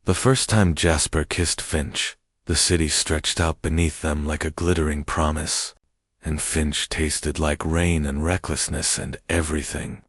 The first time Jasper kissed Finch, the city stretched out beneath them like a glittering promise, and Finch tasted like rain and recklessness and everything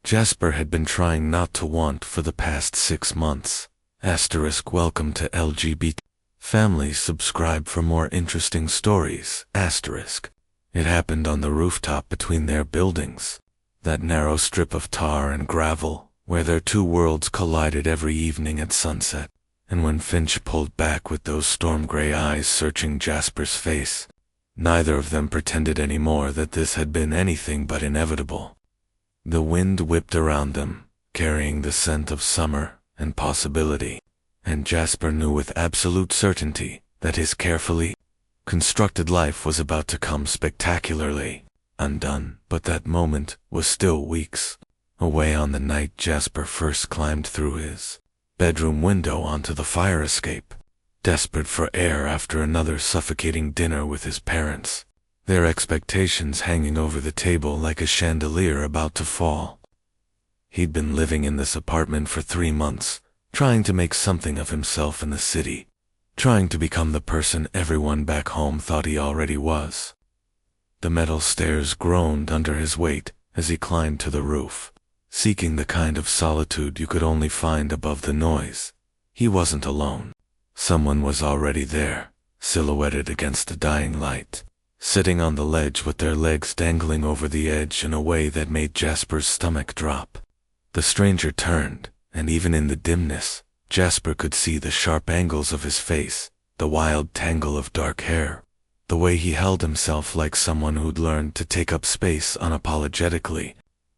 Jasper had been trying not to want for the past 6 months. Welcome to LGBT families. Subscribe for more interesting stories. It happened on the rooftop between their buildings, that narrow strip of tar and gravel, where their two worlds collided every evening at sunset. And when Finch pulled back with those storm-gray eyes searching Jasper's face, neither of them pretended anymore that this had been anything but inevitable. The wind whipped around them, carrying the scent of summer and possibility, and Jasper knew with absolute certainty that his carefully constructed life was about to come spectacularly undone. But that moment was still weeks away. On the night Jasper first climbed through his bedroom window onto the fire escape, desperate for air after another suffocating dinner with his parents, their expectations hanging over the table like a chandelier about to fall. He'd been living in this apartment for 3 months, trying to make something of himself in the city, trying to become the person everyone back home thought he already was. The metal stairs groaned under his weight as he climbed to the roof, seeking the kind of solitude you could only find above the noise. He wasn't alone. Someone was already there, silhouetted against the dying light, sitting on the ledge with their legs dangling over the edge in a way that made Jasper's stomach drop. The stranger turned, and even in the dimness, Jasper could see the sharp angles of his face, the wild tangle of dark hair, the way he held himself like someone who'd learned to take up space unapologetically.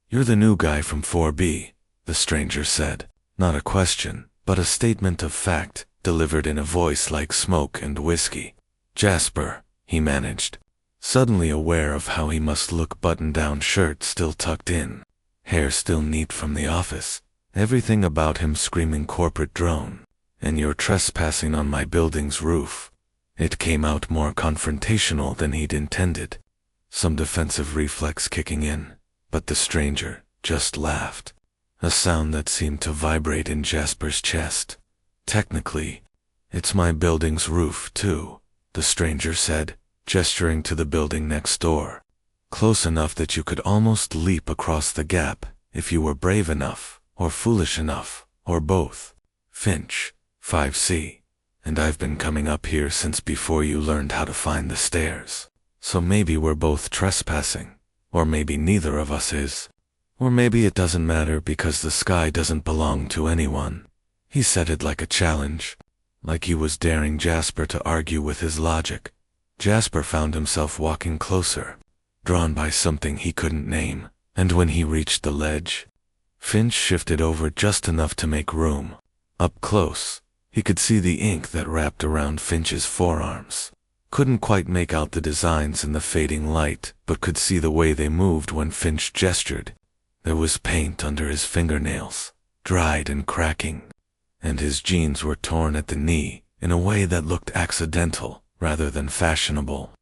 "You're the new guy from 4B, the stranger said, not a question, but a statement of fact, delivered in a voice like smoke and whiskey. "Jasper," he managed, suddenly aware of how he must look, button-down shirt still tucked in, hair still neat from the office, everything about him screaming corporate drone. "And you're trespassing on my building's roof." It came out more confrontational than he'd intended, some defensive reflex kicking in, but the stranger just laughed, a sound that seemed to vibrate in Jasper's chest. "Technically, it's my building's roof too," the stranger said, gesturing to the building next door, close enough that you could almost leap across the gap if you were brave enough, or foolish enough, or both. "Finch, 5C, and I've been coming up here since before you learned how to find the stairs. So maybe we're both trespassing, or maybe neither of us is. Or maybe it doesn't matter because the sky doesn't belong to anyone." He said it like a challenge, like he was daring Jasper to argue with his logic. Jasper found himself walking closer, drawn by something he couldn't name, and when he reached the ledge, Finch shifted over just enough to make room. Up close, he could see the ink that wrapped around Finch's forearms. Couldn't quite make out the designs in the fading light, but could see the way they moved when Finch gestured. There was paint under his fingernails, dried and cracking, and his jeans were torn at the knee in a way that looked accidental rather than fashionable.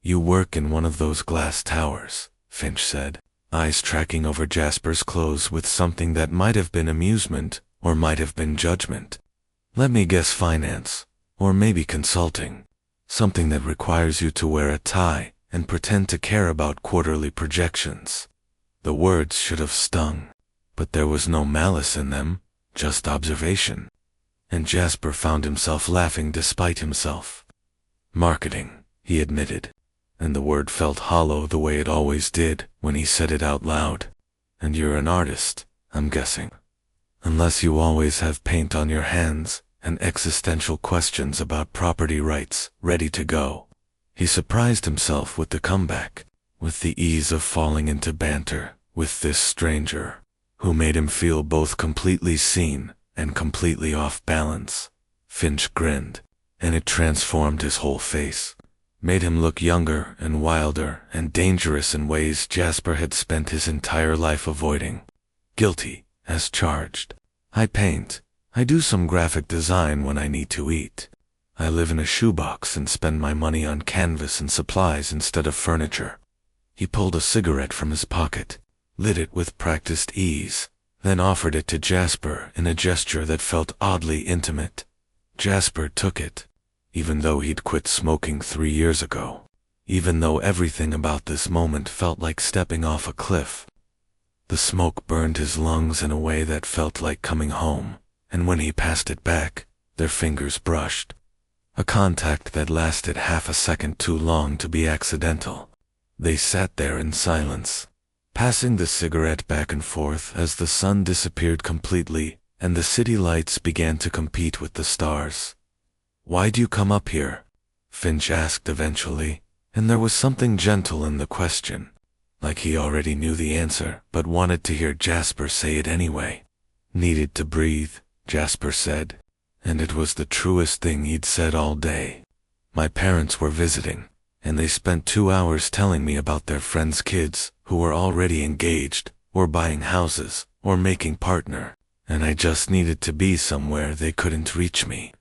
"You work in one of those glass towers," Finch said, eyes tracking over Jasper's clothes with something that might have been amusement or might have been judgment. "Let me guess, finance, or maybe consulting. Something that requires you to wear a tie and pretend to care about quarterly projections." The words should have stung, but there was no malice in them, just observation. And Jasper found himself laughing despite himself. "Marketing," he admitted, and the word felt hollow the way it always did when he said it out loud. "And you're an artist, I'm guessing. Unless you always have paint on your hands and existential questions about property rights ready to go." He surprised himself with the comeback, with the ease of falling into banter with this stranger, who made him feel both completely seen and completely off balance. Finch grinned, and it transformed his whole face, made him look younger and wilder and dangerous in ways Jasper had spent his entire life avoiding. "Guilty, as charged. I paint. I do some graphic design when I need to eat. I live in a shoebox and spend my money on canvas and supplies instead of furniture." He pulled a cigarette from his pocket, lit it with practiced ease, then offered it to Jasper in a gesture that felt oddly intimate. Jasper took it, even though he'd quit smoking 3 years ago, even though everything about this moment felt like stepping off a cliff. The smoke burned his lungs in a way that felt like coming home, and when he passed it back, their fingers brushed. A contact that lasted half a second too long to be accidental. They sat there in silence, passing the cigarette back and forth as the sun disappeared completely and the city lights began to compete with the stars. "Why'd you come up here?" Finch asked eventually, and there was something gentle in the question, like he already knew the answer but wanted to hear Jasper say it anyway. "Needed to breathe," Jasper said, and it was the truest thing he'd said all day. "My parents were visiting, and they spent 2 hours telling me about their friends' kids who were already engaged, or buying houses, or making partner, and I just needed to be somewhere they couldn't reach me."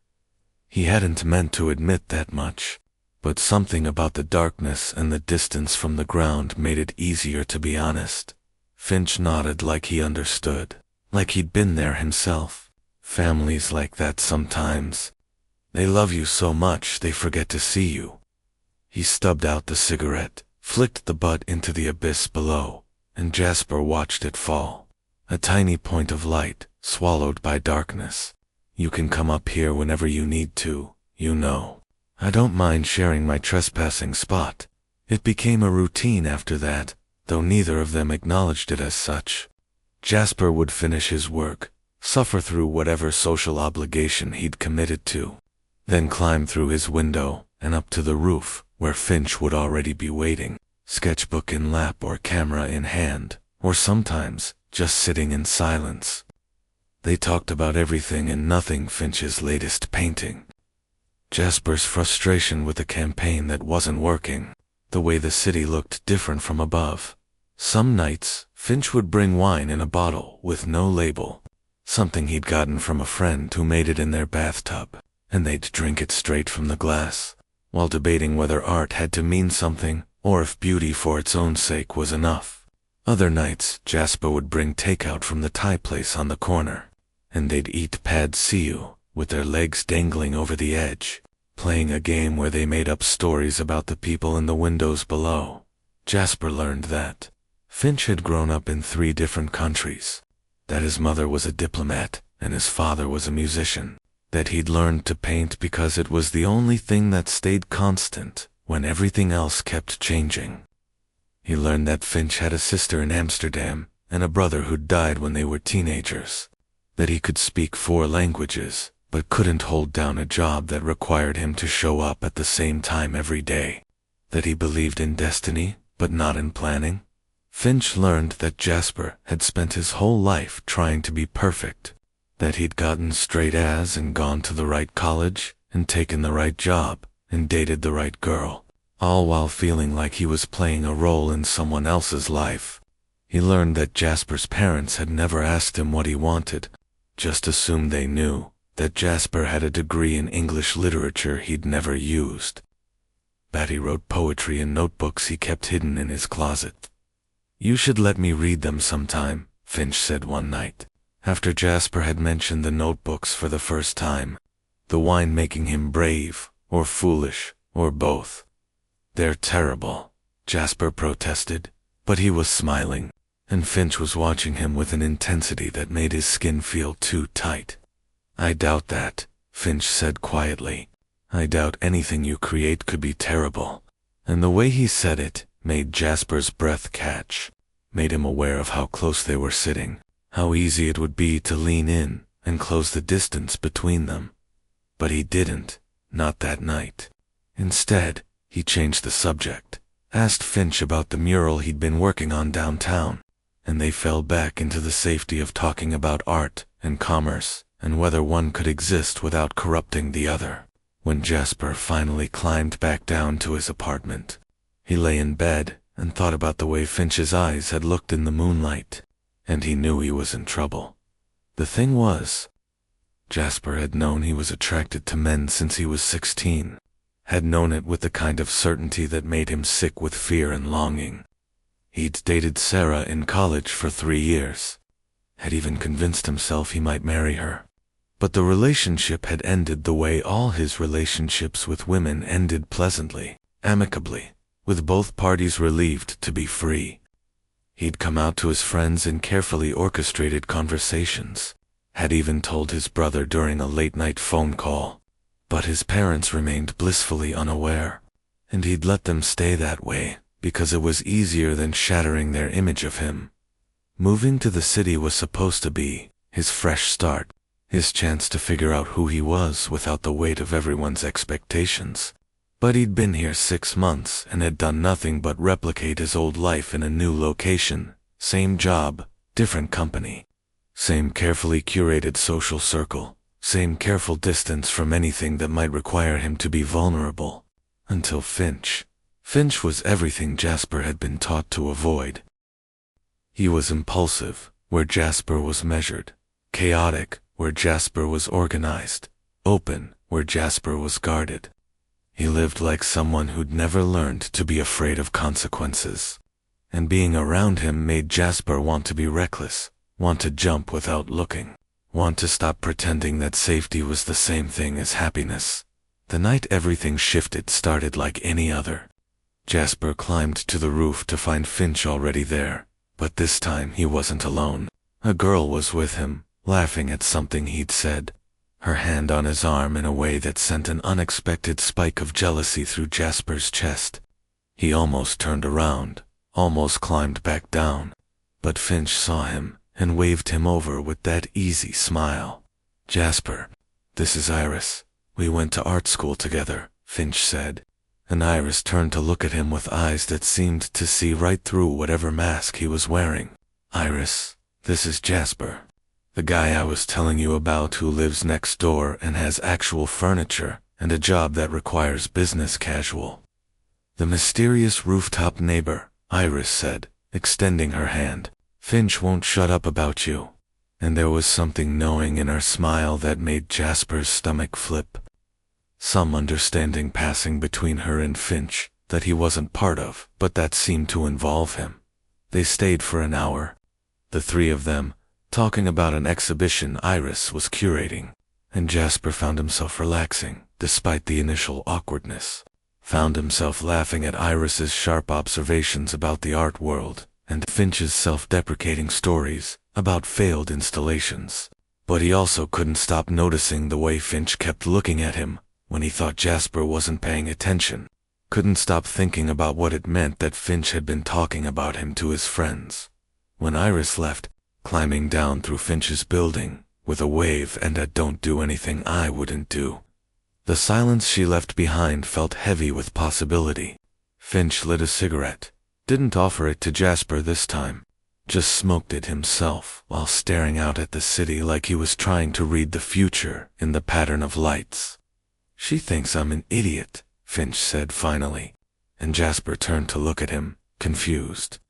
He hadn't meant to admit that much, but something about the darkness and the distance from the ground made it easier to be honest. Finch nodded like he understood, like he'd been there himself. Families like that sometimes. They love you so much they forget to see you. He stubbed out the cigarette, flicked the butt into the abyss below, and Jasper watched it fall. A tiny point of light, swallowed by darkness. "You can come up here whenever you need to, you know. I don't mind sharing my trespassing spot." It became a routine after that, though neither of them acknowledged it as such. Jasper would finish his work, suffer through whatever social obligation he'd committed to, then climb through his window and up to the roof, where Finch would already be waiting, sketchbook in lap or camera in hand, or sometimes just sitting in silence. They talked about everything and nothing. Finch's latest painting, Jasper's frustration with the campaign that wasn't working, the way the city looked different from above. Some nights, Finch would bring wine in a bottle with no label, something he'd gotten from a friend who made it in their bathtub, and they'd drink it straight from the glass, while debating whether art had to mean something or if beauty for its own sake was enough. Other nights, Jasper would bring takeout from the Thai place on the corner, and they'd eat pad see-ew with their legs dangling over the edge, playing a game where they made up stories about the people in the windows below. Jasper learned that Finch had grown up in 3 different countries, that his mother was a diplomat and his father was a musician, that he'd learned to paint because it was the only thing that stayed constant when everything else kept changing. He learned that Finch had a sister in Amsterdam and a brother who'd died when they were teenagers, that he could speak 4 languages but couldn't hold down a job that required him to show up at the same time every day, that he believed in destiny but not in planning. Finch learned that Jasper had spent his whole life trying to be perfect, that he'd gotten straight A's and gone to the right college and taken the right job and dated the right girl, all while feeling like he was playing a role in someone else's life. He learned that Jasper's parents had never asked him what he wanted, just assumed they knew, that Jasper had a degree in English literature he'd never used. That he wrote poetry in notebooks he kept hidden in his closet. "You should let me read them sometime," Finch said one night, after Jasper had mentioned the notebooks for the first time, the wine making him brave, or foolish, or both. "They're terrible," Jasper protested, but he was smiling, and Finch was watching him with an intensity that made his skin feel too tight. "I doubt that," Finch said quietly. "I doubt anything you create could be terrible." And the way he said it made Jasper's breath catch, made him aware of how close they were sitting, how easy it would be to lean in and close the distance between them. But he didn't, not that night. Instead, he changed the subject, asked Finch about the mural he'd been working on downtown, and they fell back into the safety of talking about art and commerce and whether one could exist without corrupting the other. When Jasper finally climbed back down to his apartment, he lay in bed and thought about the way Finch's eyes had looked in the moonlight, and he knew he was in trouble. The thing was, Jasper had known he was attracted to men since he was 16, had known it with the kind of certainty that made him sick with fear and longing. He'd dated Sarah in college for 3 years. had even convinced himself he might marry her. But the relationship had ended the way all his relationships with women ended, pleasantly, amicably, with both parties relieved to be free. He'd come out to his friends in carefully orchestrated conversations, had even told his brother during a late-night phone call, but his parents remained blissfully unaware, and he'd let them stay that way because it was easier than shattering their image of him. Moving to the city was supposed to be his fresh start, his chance to figure out who he was without the weight of everyone's expectations. But he'd been here 6 months and had done nothing but replicate his old life in a new location, same job, different company, same carefully curated social circle, same careful distance from anything that might require him to be vulnerable. Until Finch. Finch was everything Jasper had been taught to avoid. He was impulsive, where Jasper was measured, chaotic, where Jasper was organized, open, where Jasper was guarded. He lived like someone who'd never learned to be afraid of consequences. And being around him made Jasper want to be reckless, want to jump without looking, want to stop pretending that safety was the same thing as happiness. The night everything shifted started like any other. Jasper climbed to the roof to find Finch already there, but this time he wasn't alone. A girl was with him, laughing at something he'd said, her hand on his arm in a way that sent an unexpected spike of jealousy through Jasper's chest. He almost turned around, almost climbed back down, but Finch saw him and waved him over with that easy smile. "Jasper, this is Iris. We went to art school together," Finch said, and Iris turned to look at him with eyes that seemed to see right through whatever mask he was wearing. "Iris, this is Jasper. The guy I was telling you about who lives next door and has actual furniture and a job that requires business casual." "The mysterious rooftop neighbor," Iris said, extending her hand. "Finch won't shut up about you." And there was something knowing in her smile that made Jasper's stomach flip. Some understanding passing between her and Finch that he wasn't part of, but that seemed to involve him. They stayed for an hour, the three of them, talking about an exhibition Iris was curating, and Jasper found himself relaxing, despite the initial awkwardness. Found himself laughing at Iris's sharp observations about the art world, and Finch's self-deprecating stories about failed installations. But he also couldn't stop noticing the way Finch kept looking at him when he thought Jasper wasn't paying attention. Couldn't stop thinking about what it meant that Finch had been talking about him to his friends. When Iris left, climbing down through Finch's building, with a wave and a "don't do anything I wouldn't do," the silence she left behind felt heavy with possibility. Finch lit a cigarette, didn't offer it to Jasper this time, just smoked it himself while staring out at the city like he was trying to read the future in the pattern of lights. "She thinks I'm an idiot," Finch said finally, and Jasper turned to look at him, confused.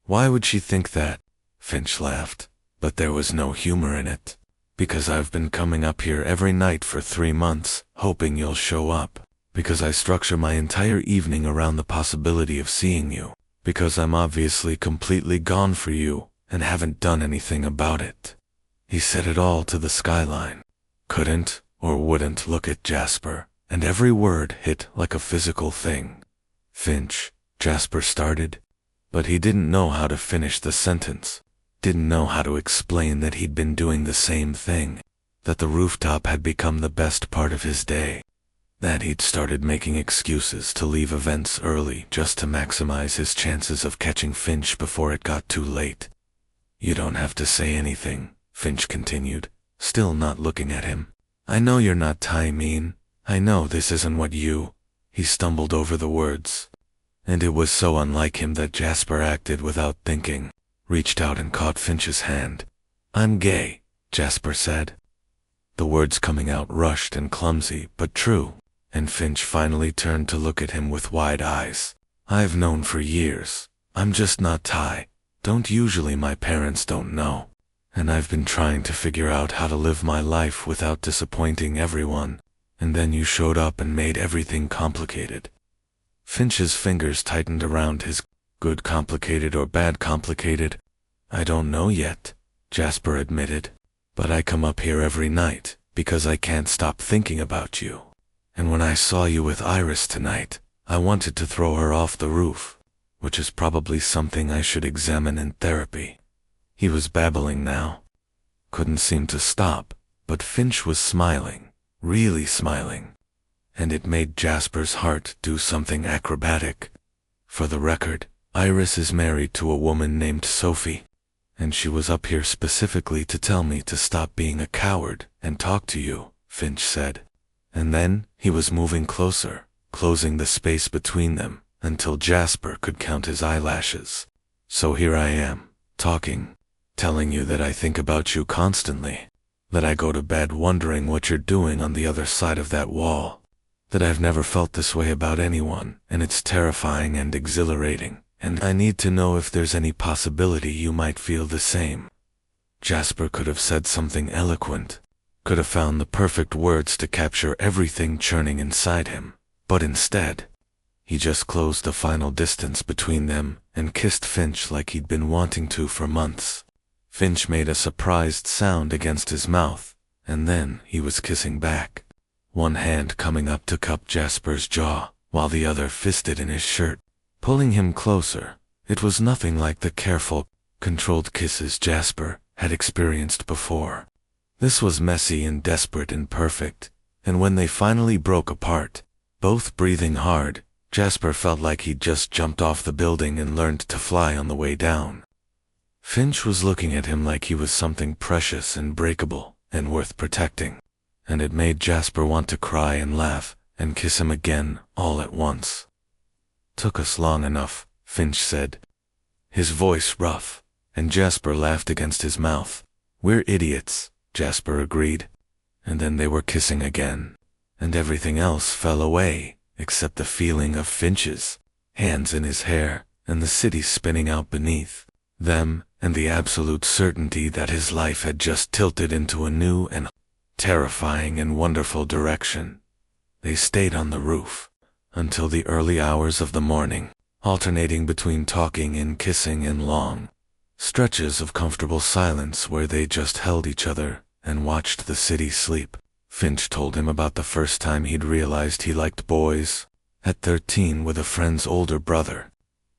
"Why would she think that?" Finch laughed, but there was no humor in it. "Because I've been coming up here every night for 3 months, hoping you'll show up. Because I structure my entire evening around the possibility of seeing you. Because I'm obviously completely gone for you and haven't done anything about it." He said it all to the skyline. Couldn't or wouldn't look at Jasper, and every word hit like a physical thing. "Finch," Jasper started, but he didn't know how to finish the sentence. Didn't know how to explain that he'd been doing the same thing, that the rooftop had become the best part of his day, that he'd started making excuses to leave events early just to maximize his chances of catching Finch before it got too late. "You don't have to say anything," Finch continued, still not looking at him. "I know you're not mean. I know this isn't what you—" He stumbled over the words, and it was so unlike him that Jasper acted without thinking, reached out and caught Finch's hand. "I'm gay," Jasper said. The words coming out rushed and clumsy, but true, and Finch finally turned to look at him with wide eyes. "I've known for years. I'm just not Thai. Don't usually my parents don't know. And I've been trying to figure out how to live my life without disappointing everyone, and then you showed up and made everything complicated." Finch's fingers tightened around his. "Good complicated or bad complicated? I don't know yet," Jasper admitted. "But I come up here every night because I can't stop thinking about you. And when I saw you with Iris tonight, I wanted to throw her off the roof, which is probably something I should examine in therapy." He was babbling now. Couldn't seem to stop, but Finch was smiling, really smiling. And it made Jasper's heart do something acrobatic. For the record, Iris is married to a woman named Sophie, and she was up here specifically to tell me to stop being a coward and talk to you, Finch said. And then he was moving closer, closing the space between them until Jasper could count his eyelashes. "So here I am, talking, telling you that I think about you constantly, that I go to bed wondering what you're doing on the other side of that wall, that I've never felt this way about anyone, and it's terrifying and exhilarating, and I need to know if there's any possibility you might feel the same." Jasper could have said something eloquent, could have found the perfect words to capture everything churning inside him, but instead, he just closed the final distance between them and kissed Finch like he'd been wanting to for months. Finch made a surprised sound against his mouth, and then he was kissing back, one hand coming up to cup Jasper's jaw, while the other fisted in his shirt, pulling him closer. It was nothing like the careful, controlled kisses Jasper had experienced before. This was messy and desperate and perfect, and when they finally broke apart, both breathing hard, Jasper felt like he'd just jumped off the building and learned to fly on the way down. Finch was looking at him like he was something precious and breakable and worth protecting, and it made Jasper want to cry and laugh and kiss him again all at once. "Took us long enough," Finch said, his voice rough, and Jasper laughed against his mouth. "We're idiots," Jasper agreed. And then they were kissing again, and everything else fell away except the feeling of Finch's hands in his hair and the city spinning out beneath them, and the absolute certainty that his life had just tilted into a new and terrifying and wonderful direction. They stayed on the roof until the early hours of the morning, alternating between talking and kissing in long stretches of comfortable silence where they just held each other and watched the city sleep. Finch told him about the first time he'd realized he liked boys, at 13 with a friend's older brother,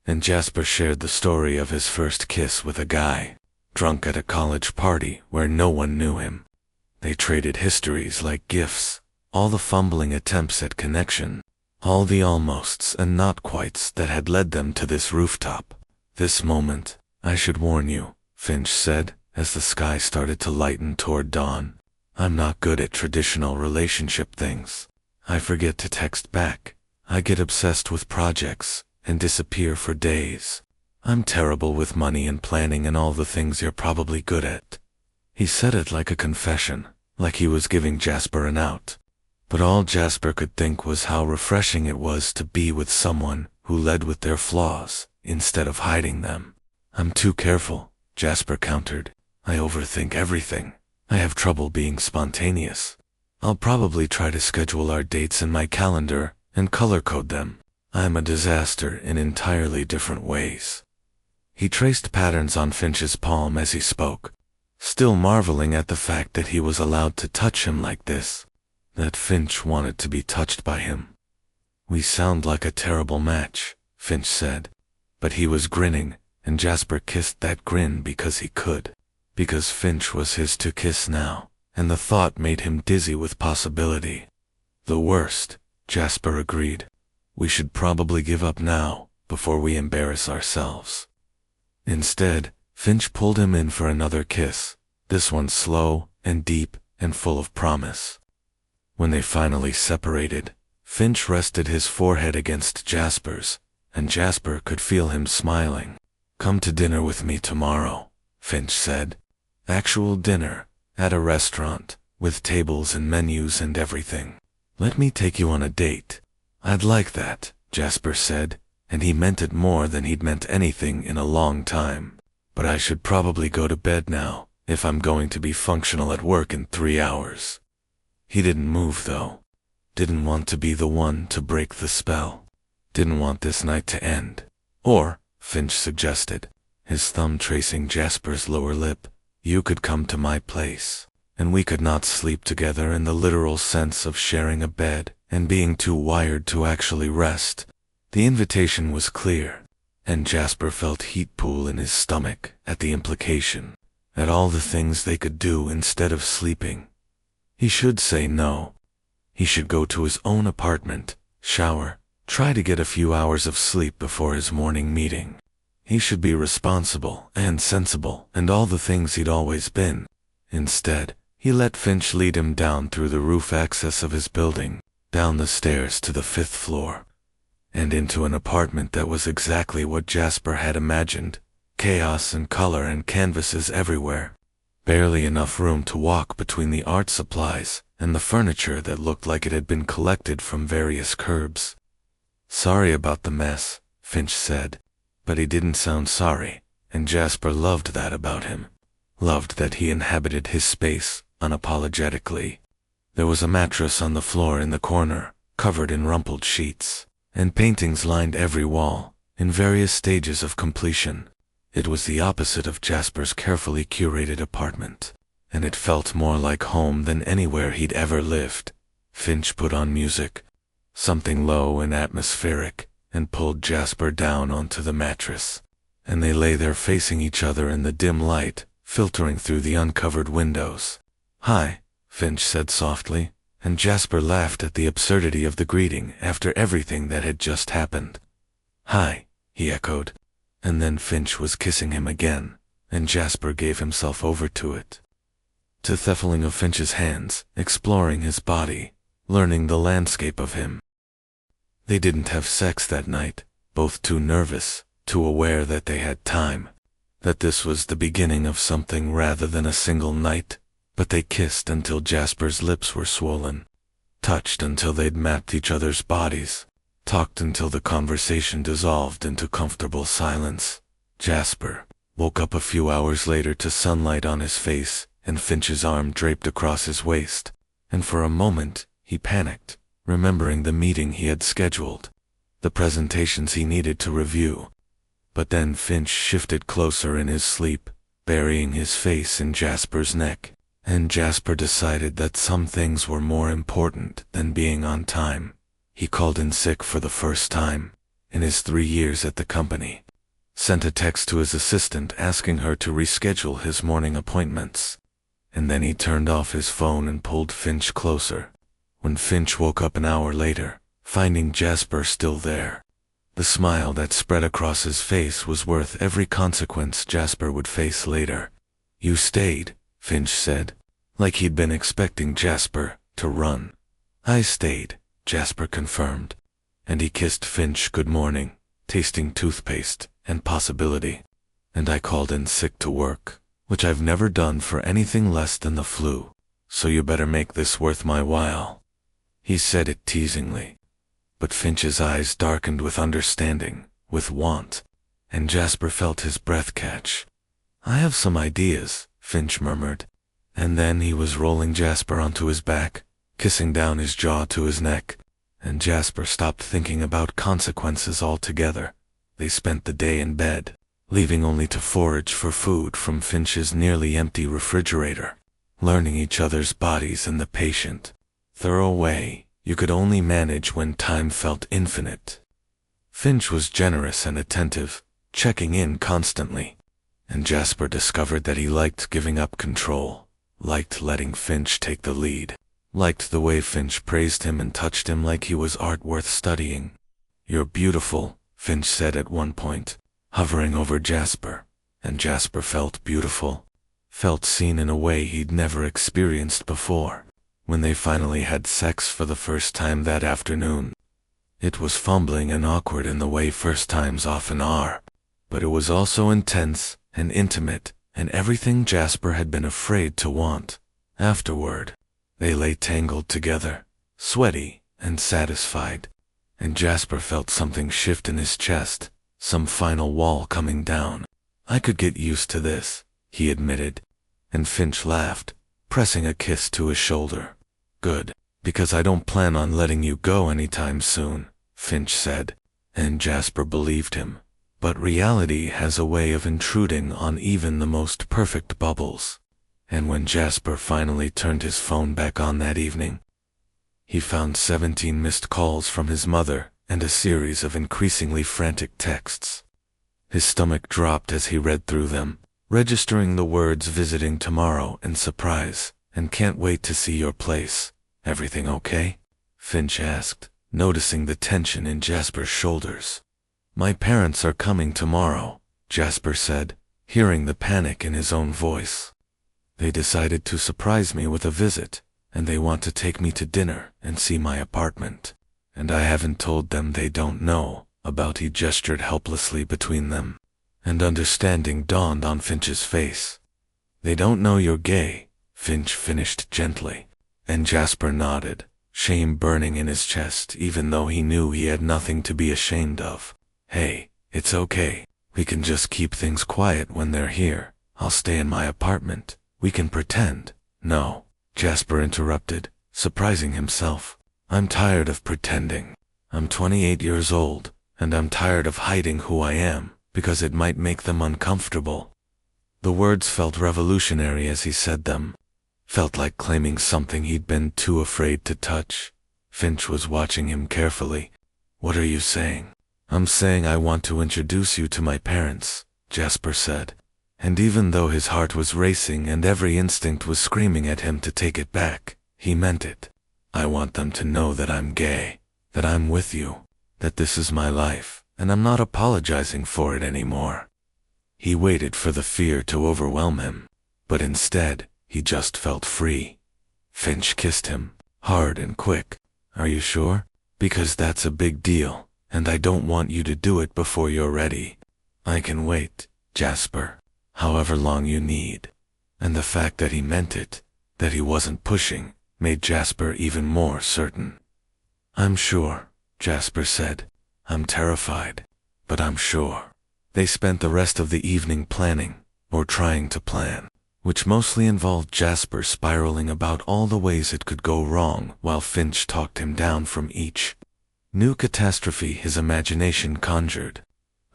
and Jasper shared the story of his first kiss with a guy, drunk at a college party where no one knew him. They traded histories like gifts, all the fumbling attempts at connection, all the almosts and not quites that had led them to this rooftop. "This moment, I should warn you," Finch said, as the sky started to lighten toward dawn. "I'm not good at traditional relationship things. I forget to text back. I get obsessed with projects and disappear for days. I'm terrible with money and planning and all the things you're probably good at." He said it like a confession, like he was giving Jasper an out. But all Jasper could think was how refreshing it was to be with someone who led with their flaws instead of hiding them. "I'm too careful," Jasper countered. "I overthink everything. I have trouble being spontaneous. I'll probably try to schedule our dates in my calendar and color code them. I'm a disaster in entirely different ways." He traced patterns on Finch's palm as he spoke, still marveling at the fact that he was allowed to touch him like this, that Finch wanted to be touched by him. "We sound like a terrible match," Finch said, but he was grinning, and Jasper kissed that grin because he could. Because Finch was his to kiss now, and the thought made him dizzy with possibility. "The worst," Jasper agreed. "We should probably give up now, before we embarrass ourselves." Instead, Finch pulled him in for another kiss, this one slow and deep and full of promise. When they finally separated, Finch rested his forehead against Jasper's, and Jasper could feel him smiling. "Come to dinner with me tomorrow," Finch said. "Actual dinner, at a restaurant, with tables and menus and everything. Let me take you on a date." "I'd like that," Jasper said, and he meant it more than he'd meant anything in a long time. "But I should probably go to bed now, if I'm going to be functional at work in 3 hours." He didn't move though. Didn't want to be the one to break the spell. Didn't want this night to end. "Or," Finch suggested, his thumb tracing Jasper's lower lip, You could come to my place, and we could not sleep together in the literal sense of sharing a bed and being too wired to actually rest. The invitation was clear, and Jasper felt heat pool in his stomach at the implication, at all the things they could do instead of sleeping. He should say no. He should go to his own apartment, shower, try to get a few hours of sleep before his morning meeting. He should be responsible and sensible and all the things he'd always been. Instead, he let Finch lead him down through the roof access of his building, down the stairs to the 5th floor, and into an apartment that was exactly what Jasper had imagined. Chaos and color and canvases everywhere. Barely enough room to walk between the art supplies and the furniture that looked like it had been collected from various curbs. "Sorry about the mess," Finch said, but he didn't sound sorry, and Jasper loved that about him. Loved that he inhabited his space unapologetically. There was a mattress on the floor in the corner, covered in rumpled sheets, and paintings lined every wall, in various stages of completion. It was the opposite of Jasper's carefully curated apartment, and it felt more like home than anywhere he'd ever lived. Finch put on music, something low and atmospheric, and pulled Jasper down onto the mattress, and they lay there facing each other in the dim light, filtering through the uncovered windows. "Hi," Finch said softly, and Jasper laughed at the absurdity of the greeting after everything that had just happened. "Hi," he echoed, and then Finch was kissing him again, and Jasper gave himself over to it. To the feeling of Finch's hands, exploring his body, learning the landscape of him. They didn't have sex that night, both too nervous, too aware that they had time, that this was the beginning of something rather than a single night, but they kissed until Jasper's lips were swollen, touched until they'd mapped each other's bodies, talked until the conversation dissolved into comfortable silence. Jasper woke up a few hours later to sunlight on his face and Finch's arm draped across his waist, and for a moment he panicked, remembering the meeting he had scheduled, the presentations he needed to review. But then Finch shifted closer in his sleep, burying his face in Jasper's neck, and Jasper decided that some things were more important than being on time. He called in sick for the first time in his 3 years at the company, sent a text to his assistant asking her to reschedule his morning appointments, and then he turned off his phone and pulled Finch closer. When Finch woke up an hour later, finding Jasper still there, the smile that spread across his face was worth every consequence Jasper would face later. "You stayed," Finch said, like he'd been expecting Jasper to run. "I stayed," Jasper confirmed, and he kissed Finch good morning, tasting toothpaste and possibility. "And I called in sick to work, which I've never done for anything less than the flu, so you better make this worth my while." He said it teasingly, but Finch's eyes darkened with understanding, with want, and Jasper felt his breath catch. "I have some ideas," Finch murmured, and then he was rolling Jasper onto his back, kissing down his jaw to his neck, and Jasper stopped thinking about consequences altogether. They spent the day in bed, leaving only to forage for food from Finch's nearly empty refrigerator, learning each other's bodies in the patient, thorough way you could only manage when time felt infinite. Finch was generous and attentive, checking in constantly, and Jasper discovered that he liked giving up control, liked letting Finch take the lead, liked the way Finch praised him and touched him like he was art worth studying. "You're beautiful," Finch said at one point, hovering over Jasper, and Jasper felt beautiful, felt seen in a way he'd never experienced before. When they finally had sex for the first time that afternoon, it was fumbling and awkward in the way first times often are, but it was also intense and intimate and everything Jasper had been afraid to want. Afterward, they lay tangled together, sweaty and satisfied, and Jasper felt something shift in his chest, some final wall coming down. "I could get used to this," he admitted, and Finch laughed, pressing a kiss to his shoulder. "Good, because I don't plan on letting you go anytime soon," Finch said, and Jasper believed him, But reality has a way of intruding on even the most perfect bubbles. And when Jasper finally turned his phone back on that evening, he found 17 missed calls from his mother and a series of increasingly frantic texts. His stomach dropped as he read through them, registering the words "visiting tomorrow" and "surprise" and "can't wait to see your place." "Everything okay?" Finch asked, noticing the tension in Jasper's shoulders. "My parents are coming tomorrow," Jasper said, hearing the panic in his own voice. "They decided to surprise me with a visit, and they want to take me to dinner and see my apartment. And I haven't told them. They don't know about." He gestured helplessly between them, and understanding dawned on Finch's face. "They don't know you're gay," Finch finished gently, and Jasper nodded, shame burning in his chest even though he knew he had nothing to be ashamed of. "Hey, it's okay. We can just keep things quiet when they're here. I'll stay in my apartment. We can pretend." "No," Jasper interrupted, surprising himself. "I'm tired of pretending. I'm 28 years old, and I'm tired of hiding who I am, because it might make them uncomfortable." The words felt revolutionary as he said them. Felt like claiming something he'd been too afraid to touch. Finch was watching him carefully. "What are you saying?" "I'm saying I want to introduce you to my parents," Jasper said. And even though his heart was racing and every instinct was screaming at him to take it back, he meant it. "I want them to know that I'm gay, that I'm with you, that this is my life, and I'm not apologizing for it anymore." He waited for the fear to overwhelm him, but instead, he just felt free. Finch kissed him, hard and quick. "Are you sure? Because that's a big deal, and I don't want you to do it before you're ready." "I can wait, Jasper, however long you need." And the fact that he meant it, that he wasn't pushing, made Jasper even more certain. "I'm sure," Jasper said. "I'm terrified, but I'm sure." They spent the rest of the evening planning, or trying to plan, which mostly involved Jasper spiraling about all the ways it could go wrong while Finch talked him down from each new catastrophe his imagination conjured.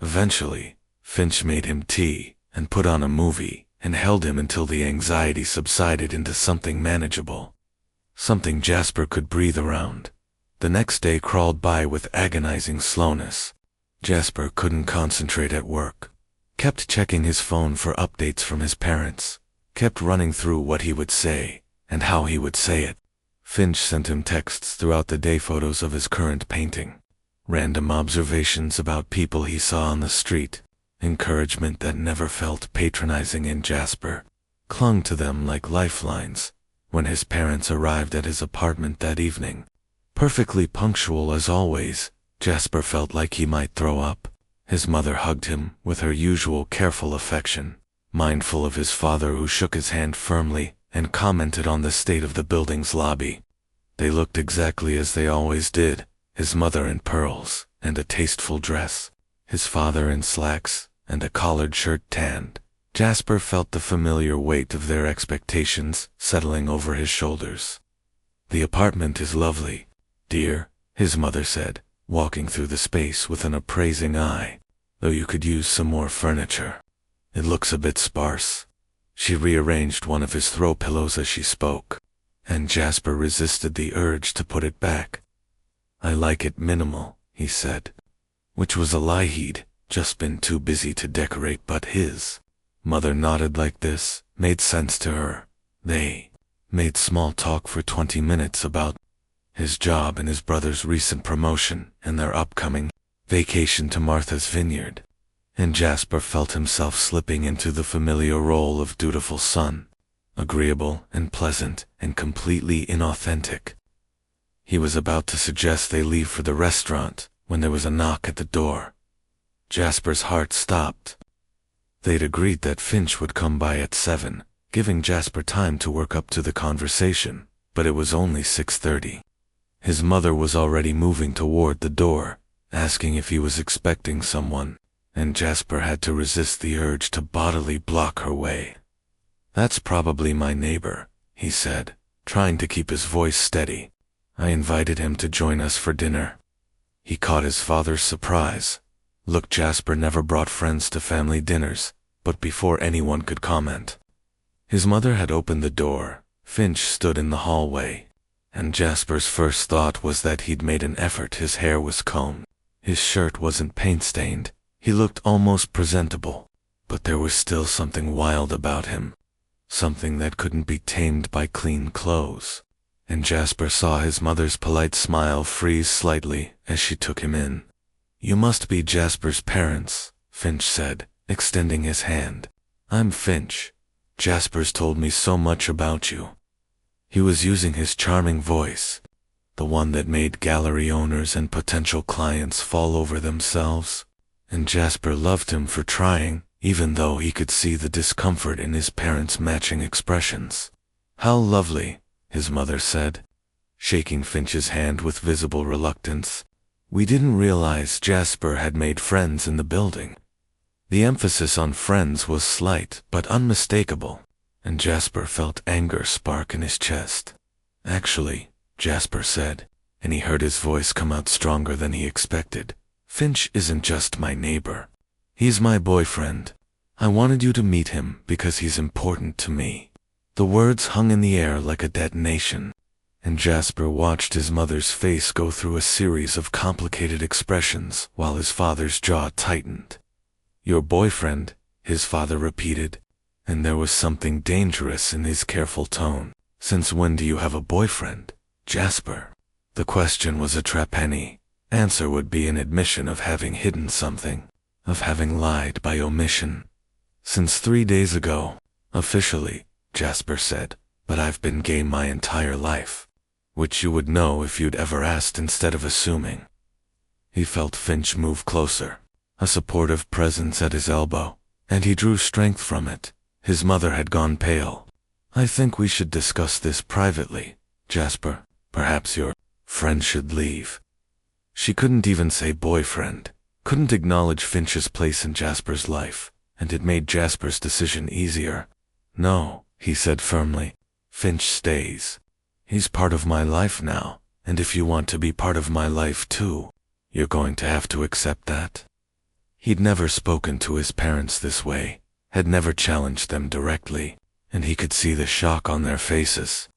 Eventually, Finch made him tea and put on a movie and held him until the anxiety subsided into something manageable, something Jasper could breathe around. The next day crawled by with agonizing slowness. Jasper couldn't concentrate at work, kept checking his phone for updates from his parents, kept running through what he would say and how he would say it. Finch sent him texts throughout the day, photos of his current painting, random observations about people he saw on the street, encouragement that never felt patronizing, and Jasper clung to them like lifelines. When his parents arrived at his apartment that evening, perfectly punctual as always, Jasper felt like he might throw up. His mother hugged him with her usual careful affection, mindful of his father who shook his hand firmly and commented on the state of the building's lobby. They looked exactly as they always did, his mother in pearls and a tasteful dress, his father in slacks and a collared shirt tanned. Jasper felt the familiar weight of their expectations settling over his shoulders. "The apartment is lovely, dear," his mother said, walking through the space with an appraising eye, "though you could use some more furniture. It looks a bit sparse." She rearranged one of his throw pillows as she spoke, and Jasper resisted the urge to put it back. "I like it minimal," he said, which was a lie. He'd just been too busy to decorate, but his mother nodded like this made sense to her. They made small talk for 20 minutes about his job and his brother's recent promotion and their upcoming vacation to Martha's Vineyard, and Jasper felt himself slipping into the familiar role of dutiful son, agreeable and pleasant and completely inauthentic. He was about to suggest they leave for the restaurant when there was a knock at the door. Jasper's heart stopped. They'd agreed that Finch would come by at 7, giving Jasper time to work up to the conversation, but it was only 6:30. His mother was already moving toward the door, asking if he was expecting someone, and Jasper had to resist the urge to bodily block her way. "That's probably my neighbor," he said, trying to keep his voice steady. "I invited him to join us for dinner." He caught his father's surprise. Look, Jasper never brought friends to family dinners, but before anyone could comment, his mother had opened the door. Finch stood in the hallway, and Jasper's first thought was that he'd made an effort. His hair was combed. His shirt wasn't paint-stained. He looked almost presentable, but there was still something wild about him, something that couldn't be tamed by clean clothes. And Jasper saw his mother's polite smile freeze slightly as she took him in. "You must be Jasper's parents," Finch said, extending his hand. "I'm Finch. Jasper's told me so much about you." He was using his charming voice, the one that made gallery owners and potential clients fall over themselves. And Jasper loved him for trying, even though he could see the discomfort in his parents' matching expressions. "How lovely," his mother said, shaking Finch's hand with visible reluctance. "We didn't realize Jasper had made friends in the building." The emphasis on friends was slight but unmistakable, and Jasper felt anger spark in his chest. "Actually," Jasper said, and he heard his voice come out stronger than he expected, "Finch isn't just my neighbor. He's my boyfriend. I wanted you to meet him because he's important to me." The words hung in the air like a detonation, and Jasper watched his mother's face go through a series of complicated expressions while his father's jaw tightened. "Your boyfriend," his father repeated, and there was something dangerous in his careful tone. "Since when do you have a boyfriend, Jasper?" The question was a trap. Any answer would be an admission of having hidden something, of having lied by omission. "Since 3 days ago, officially," Jasper said, "but I've been gay my entire life." "Which you would know if you'd ever asked instead of assuming." He felt Finch move closer, a supportive presence at his elbow, and he drew strength from it. His mother had gone pale. "I think we should discuss this privately, Jasper. Perhaps your friend should leave." She couldn't even say boyfriend, couldn't acknowledge Finch's place in Jasper's life, and it made Jasper's decision easier. "No," he said firmly. "Finch stays. He's part of my life now, and if you want to be part of my life too, you're going to have to accept that." He'd never spoken to his parents this way, had never challenged them directly, and he could see the shock on their faces.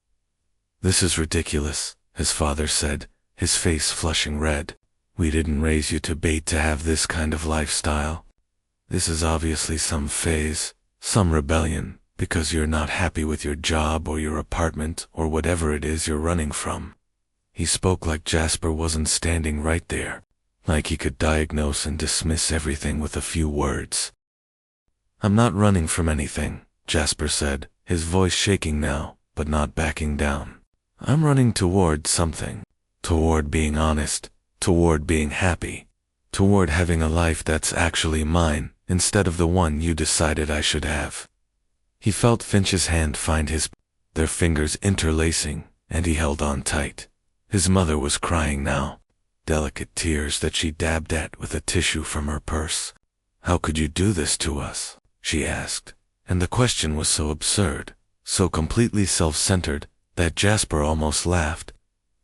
"This is ridiculous," his father said, his face flushing red. "We didn't raise you to bait to have this kind of lifestyle. This is obviously some phase, some rebellion, because you're not happy with your job or your apartment or whatever it is you're running from." He spoke like Jasper wasn't standing right there, like he could diagnose and dismiss everything with a few words. "I'm not running from anything," Jasper said, his voice shaking now, but not backing down. "I'm running toward something, toward being honest, toward being happy, toward having a life that's actually mine instead of the one you decided I should have." He felt Finch's hand find his, their fingers interlacing, and he held on tight. His mother was crying now, delicate tears that she dabbed at with a tissue from her purse. "How could you do this to us?" she asked, and the question was so absurd, so completely self-centered, that Jasper almost laughed.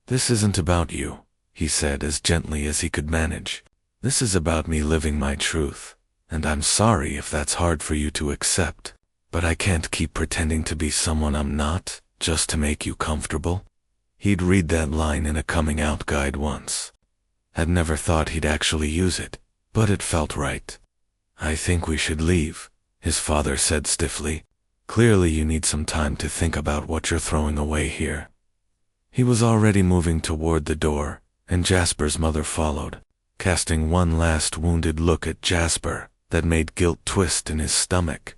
"This isn't about you," he said as gently as he could manage. "This is about me living my truth, and I'm sorry if that's hard for you to accept, but I can't keep pretending to be someone I'm not, just to make you comfortable." He'd read that line in a coming out guide once. Had never thought he'd actually use it, but it felt right. "I think we should leave," his father said stiffly. "Clearly you need some time to think about what you're throwing away here." He was already moving toward the door, and Jasper's mother followed, casting one last wounded look at Jasper that made guilt twist in his stomach.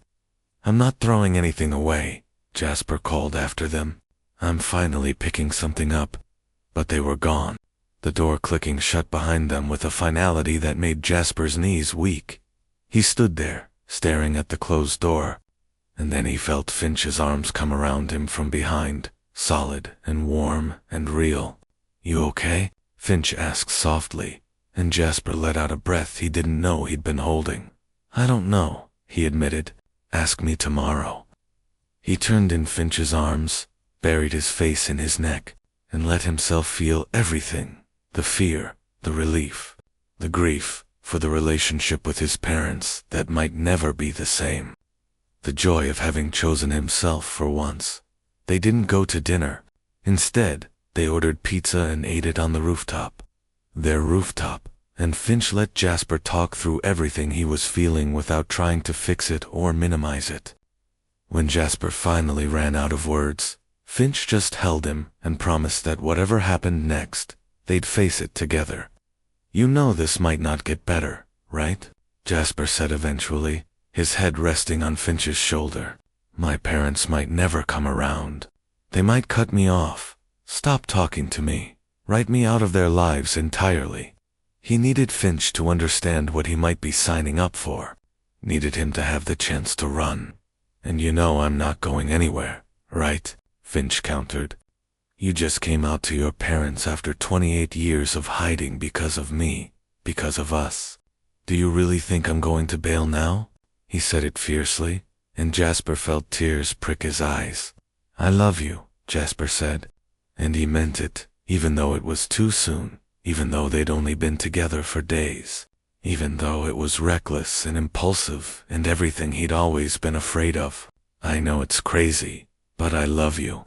"I'm not throwing anything away," Jasper called after them. "I'm finally picking something up." But they were gone, the door clicking shut behind them with a finality that made Jasper's knees weak. He stood there, staring at the closed door, and then he felt Finch's arms come around him from behind, solid and warm and real. "You okay?" Finch asked softly, and Jasper let out a breath he didn't know he'd been holding. "I don't know," he admitted. "Ask me tomorrow." He turned in Finch's arms, buried his face in his neck, and let himself feel everything, the fear, the relief, the grief, for the relationship with his parents that might never be the same. The joy of having chosen himself for once. They didn't go to dinner. Instead, they ordered pizza and ate it on the rooftop. Their rooftop, and Finch let Jasper talk through everything he was feeling without trying to fix it or minimize it. When Jasper finally ran out of words, Finch just held him and promised that whatever happened next, they'd face it together. "You know this might not get better, right?" Jasper said eventually, his head resting on Finch's shoulder. "My parents might never come around. They might cut me off, stop talking to me, write me out of their lives entirely." He needed Finch to understand what he might be signing up for, needed him to have the chance to run. "And you know I'm not going anywhere, right?" Finch countered. "You just came out to your parents after 28 years of hiding because of me, because of us. Do you really think I'm going to bail now?" He said it fiercely, and Jasper felt tears prick his eyes. "I love you," Jasper said. And he meant it, even though it was too soon, even though they'd only been together for days, even though it was reckless and impulsive and everything he'd always been afraid of. "I know it's crazy, but I love you."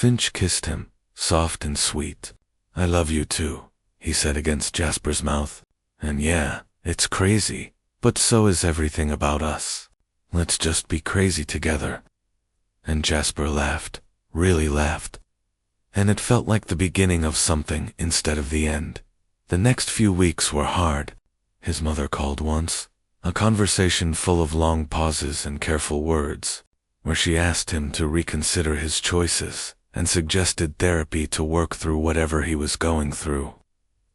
Finch kissed him, soft and sweet. "I love you too," he said against Jasper's mouth. "And yeah, it's crazy, but so is everything about us. Let's just be crazy together." And Jasper laughed, really laughed. And it felt like the beginning of something instead of the end. The next few weeks were hard. His mother called once, a conversation full of long pauses and careful words, where she asked him to reconsider his choices and suggested therapy to work through whatever he was going through.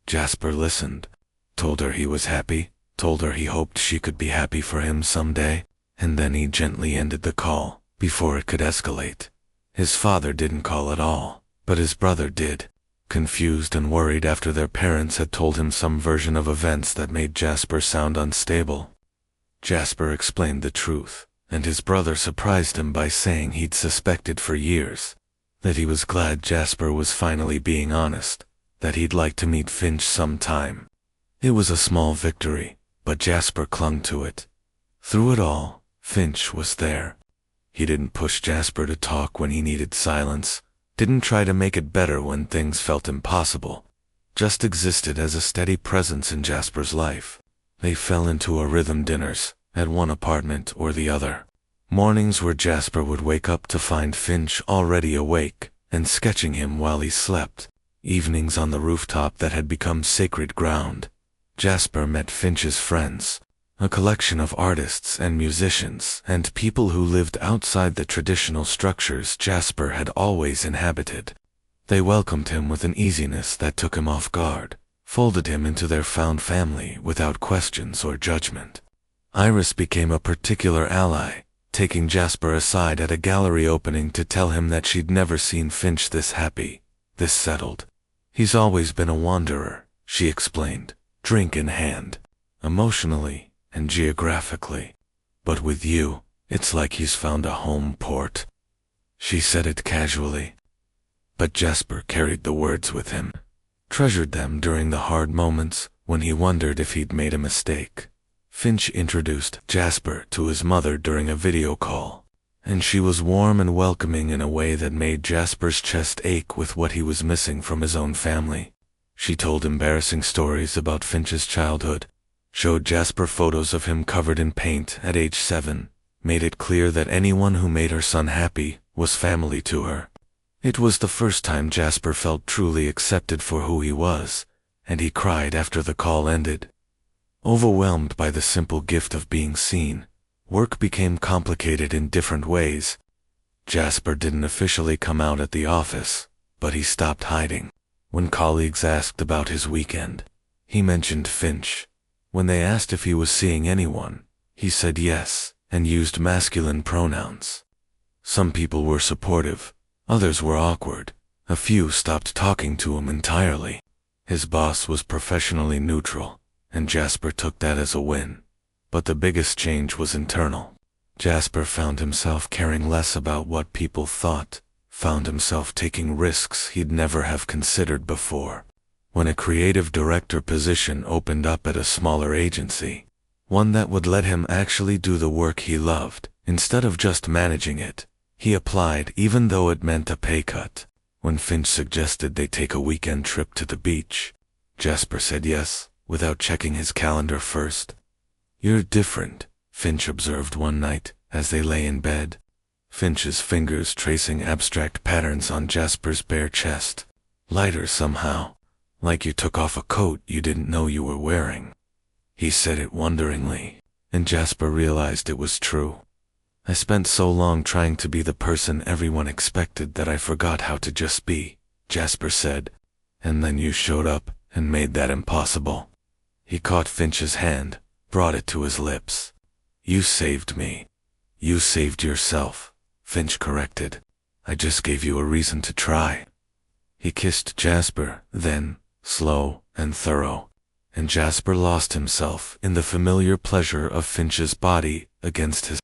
Jasper listened, told her he was happy, told her he hoped she could be happy for him someday, and then he gently ended the call before it could escalate. His father didn't call at all, but his brother did, confused and worried after their parents had told him some version of events that made Jasper sound unstable. Jasper explained the truth, and his brother surprised him by saying he'd suspected for years, that he was glad Jasper was finally being honest, that he'd like to meet Finch sometime. It was a small victory, but Jasper clung to it. Through it all, Finch was there. He didn't push Jasper to talk when he needed silence, didn't try to make it better when things felt impossible, just existed as a steady presence in Jasper's life. They fell into a rhythm dinners, at one apartment or the other. Mornings where Jasper would wake up to find Finch already awake and sketching him while he slept. Evenings on the rooftop that had become sacred ground. Jasper met Finch's friends, a collection of artists and musicians and people who lived outside the traditional structures Jasper had always inhabited. They welcomed him with an easiness that took him off guard, folded him into their found family without questions or judgment. Iris became a particular ally, taking Jasper aside at a gallery opening to tell him that she'd never seen Finch this happy, this settled. "He's always been a wanderer," she explained, drink in hand, emotionally and geographically. "But with you, it's like he's found a home port." She said it casually. But Jasper carried the words with him, treasured them during the hard moments when he wondered if he'd made a mistake. Finch introduced Jasper to his mother during a video call, and she was warm and welcoming in a way that made Jasper's chest ache with what he was missing from his own family. She told embarrassing stories about Finch's childhood, showed Jasper photos of him covered in paint at age 7, made it clear that anyone who made her son happy was family to her. It was the first time Jasper felt truly accepted for who he was, and he cried after the call ended. Overwhelmed by the simple gift of being seen, work became complicated in different ways. Jasper didn't officially come out at the office, but he stopped hiding. When colleagues asked about his weekend, he mentioned Finch. When they asked if he was seeing anyone, he said yes, and used masculine pronouns. Some people were supportive, others were awkward. A few stopped talking to him entirely. His boss was professionally neutral, and Jasper took that as a win. But the biggest change was internal. Jasper found himself caring less about what people thought, found himself taking risks he'd never have considered before. when a creative director position opened up at a smaller agency, one that would let him actually do the work he loved, instead of just managing it. He applied even though it meant a pay cut. When Finch suggested they take a weekend trip to the beach, Jasper said yes, without checking his calendar first. "You're different," Finch observed one night, as they lay in bed, Finch's fingers tracing abstract patterns on Jasper's bare chest. "Lighter somehow, like you took off a coat you didn't know you were wearing." He said it wonderingly, and Jasper realized it was true. "I spent so long trying to be the person everyone expected that I forgot how to just be," Jasper said. "And then you showed up and made that impossible." He caught Finch's hand, brought it to his lips. "You saved me." "You saved yourself," Finch corrected. "I just gave you a reason to try." He kissed Jasper, then, slow and thorough, and Jasper lost himself in the familiar pleasure of Finch's body against his.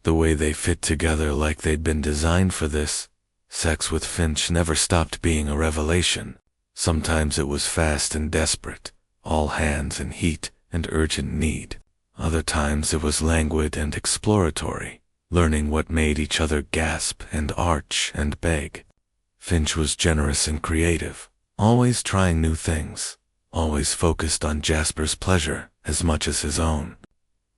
The way they fit together, like they'd been designed for this. Sex with Finch never stopped being a revelation. Sometimes it was fast and desperate, all hands and heat and urgent need. Other times it was languid and exploratory, learning what made each other gasp and arch and beg. Finch was generous and creative, always trying new things, always focused on Jasper's pleasure as much as his own.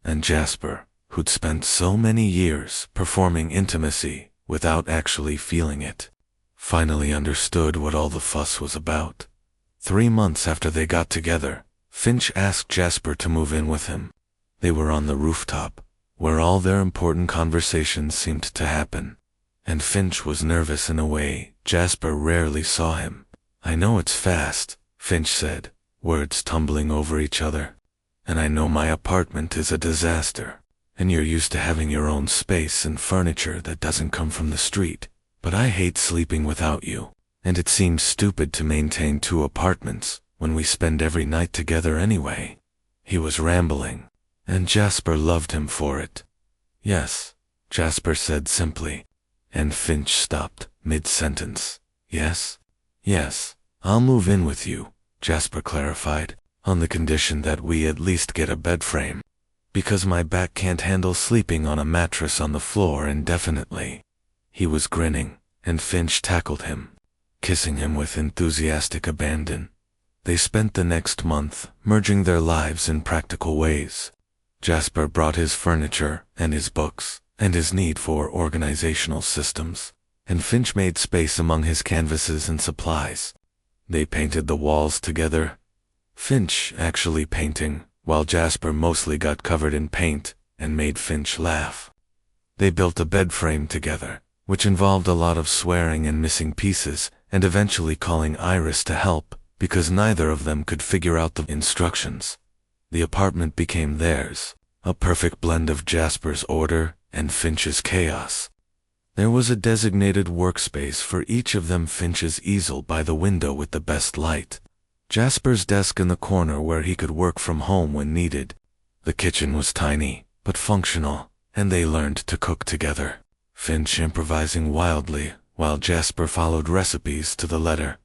And Jasper, who'd spent so many years performing intimacy without actually feeling it, finally understood what all the fuss was about. 3 months after they got together, Finch asked Jasper to move in with him. They were on the rooftop, where all their important conversations seemed to happen, and Finch was nervous in a way Jasper rarely saw him. "I know it's fast," Finch said, words tumbling over each other. "And I know my apartment is a disaster, and you're used to having your own space and furniture that doesn't come from the street. But I hate sleeping without you, and it seems stupid to maintain 2 apartments when we spend every night together anyway." He was rambling, and Jasper loved him for it. "Yes," Jasper said simply, and Finch stopped mid-sentence. "Yes? Yes, I'll move in with you," Jasper clarified, "on the condition that we at least get a bed frame, because my back can't handle sleeping on a mattress on the floor indefinitely." He was grinning, and Finch tackled him, kissing him with enthusiastic abandon. They spent the next month merging their lives in practical ways. Jasper brought his furniture and his books and his need for organizational systems, and Finch made space among his canvases and supplies. They painted the walls together, Finch actually painting, while Jasper mostly got covered in paint and made Finch laugh. They built a bed frame together, which involved a lot of swearing and missing pieces, and eventually calling Iris to help, because neither of them could figure out the instructions. The apartment became theirs, a perfect blend of Jasper's order and Finch's chaos. There was a designated workspace for each of them, Finch's easel by the window with the best light, Jasper's desk in the corner where he could work from home when needed. The kitchen was tiny, but functional, and they learned to cook together, Finch improvising wildly while Jasper followed recipes to the letter.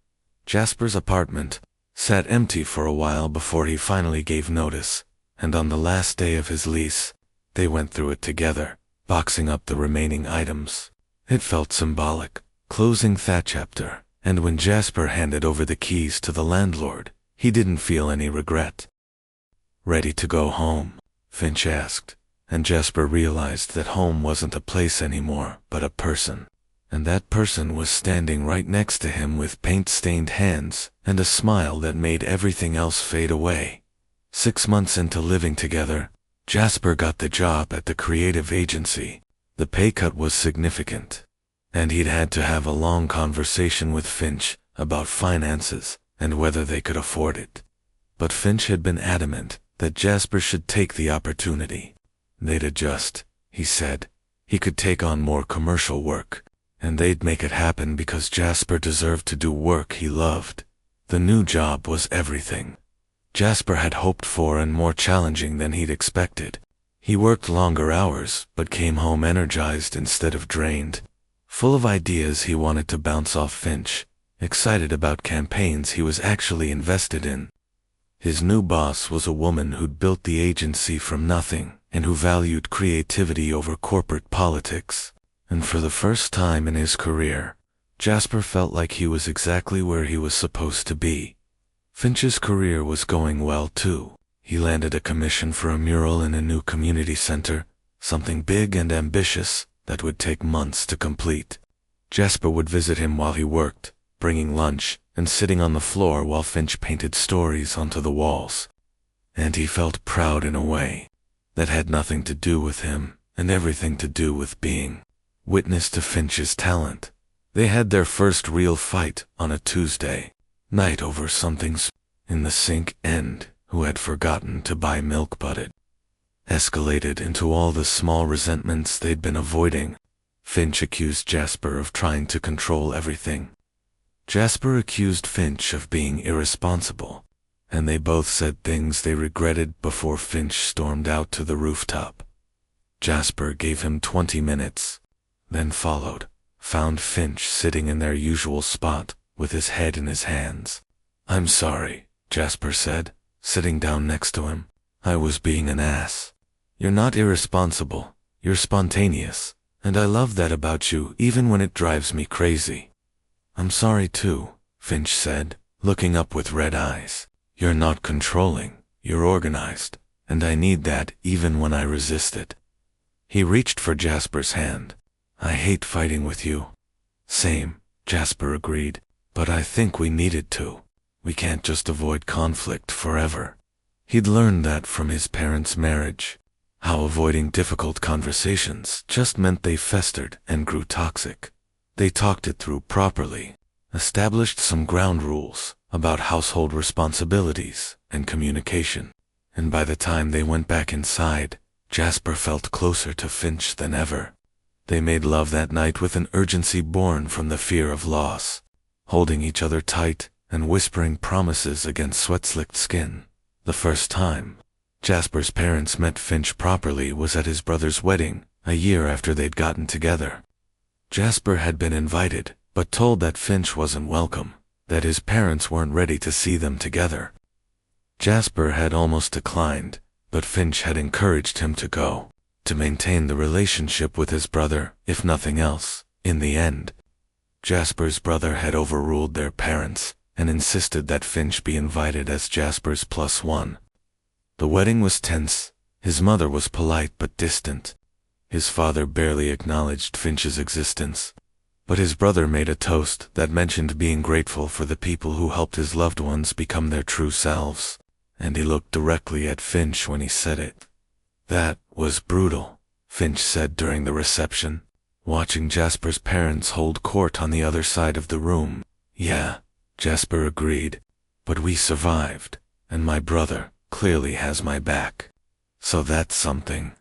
Jasper's apartment sat empty for a while before he finally gave notice, and on the last day of his lease, they went through it together, boxing up the remaining items. It felt symbolic, closing that chapter, and when Jasper handed over the keys to the landlord, he didn't feel any regret. "Ready to go home?" Finch asked, and Jasper realized that home wasn't a place anymore, but a person. And that person was standing right next to him with paint-stained hands and a smile that made everything else fade away. 6 months into living together, Jasper got the job at the creative agency. The pay cut was significant, and he'd had to have a long conversation with Finch about finances and whether they could afford it. But Finch had been adamant that Jasper should take the opportunity. They'd adjust, he said. He could take on more commercial work, and they'd make it happen because Jasper deserved to do work he loved. The new job was everything Jasper had hoped for and more challenging than he'd expected. He worked longer hours, but came home energized instead of drained, full of ideas he wanted to bounce off Finch, excited about campaigns he was actually invested in. His new boss was a woman who'd built the agency from nothing and who valued creativity over corporate politics. And for the first time in his career, Jasper felt like he was exactly where he was supposed to be. Finch's career was going well too. He landed a commission for a mural in a new community center, something big and ambitious that would take months to complete. Jasper would visit him while he worked, bringing lunch and sitting on the floor while Finch painted stories onto the walls. And he felt proud in a way that had nothing to do with him and everything to do with being witness to Finch's talent. They had their first real fight on a Tuesday night over something in the sink and who had forgotten to buy milk, but it escalated into all the small resentments they'd been avoiding. Finch accused Jasper of trying to control everything. Jasper accused Finch of being irresponsible, and they both said things they regretted before Finch stormed out to the rooftop. Jasper gave him 20 minutes, then found Finch sitting in their usual spot with his head in his hands. "I'm sorry," Jasper said, sitting down next to him. "I was being an ass. You're not irresponsible, you're spontaneous, and I love that about you even when it drives me crazy." "I'm sorry too," Finch said, looking up with red eyes. "You're not controlling, you're organized, and I need that even when I resist it." He reached for Jasper's hand. "I hate fighting with you." "Same," Jasper agreed, "but I think we needed to. We can't just avoid conflict forever." He'd learned that from his parents' marriage, how avoiding difficult conversations just meant they festered and grew toxic. They talked it through properly, established some ground rules about household responsibilities and communication, and by the time they went back inside, Jasper felt closer to Finch than ever. They made love that night with an urgency born from the fear of loss, holding each other tight and whispering promises against sweat-slicked skin. The first time Jasper's parents met Finch properly was at his brother's wedding, a year after they'd gotten together. Jasper had been invited, but told that Finch wasn't welcome, that his parents weren't ready to see them together. Jasper had almost declined, but Finch had encouraged him to go, to maintain the relationship with his brother, if nothing else. In the end, Jasper's brother had overruled their parents and insisted that Finch be invited as Jasper's +1. The wedding was tense. His mother was polite but distant. His father barely acknowledged Finch's existence, but his brother made a toast that mentioned being grateful for the people who helped his loved ones become their true selves, and he looked directly at Finch when he said it. "That was brutal," Finch said during the reception, watching Jasper's parents hold court on the other side of the room. "Yeah," Jasper agreed, "but we survived, and my brother clearly has my back. So that's something."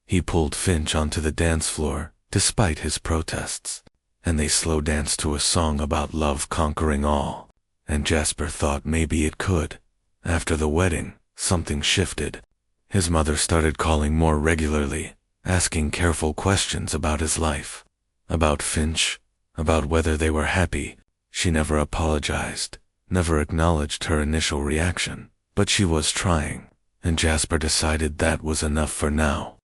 He pulled Finch onto the dance floor, despite his protests, and they slow danced to a song about love conquering all, and Jasper thought maybe it could. After the wedding, something shifted. His mother started calling more regularly, asking careful questions about his life, about Finch, about whether they were happy. She never apologized, never acknowledged her initial reaction, but she was trying, and Jasper decided that was enough for now.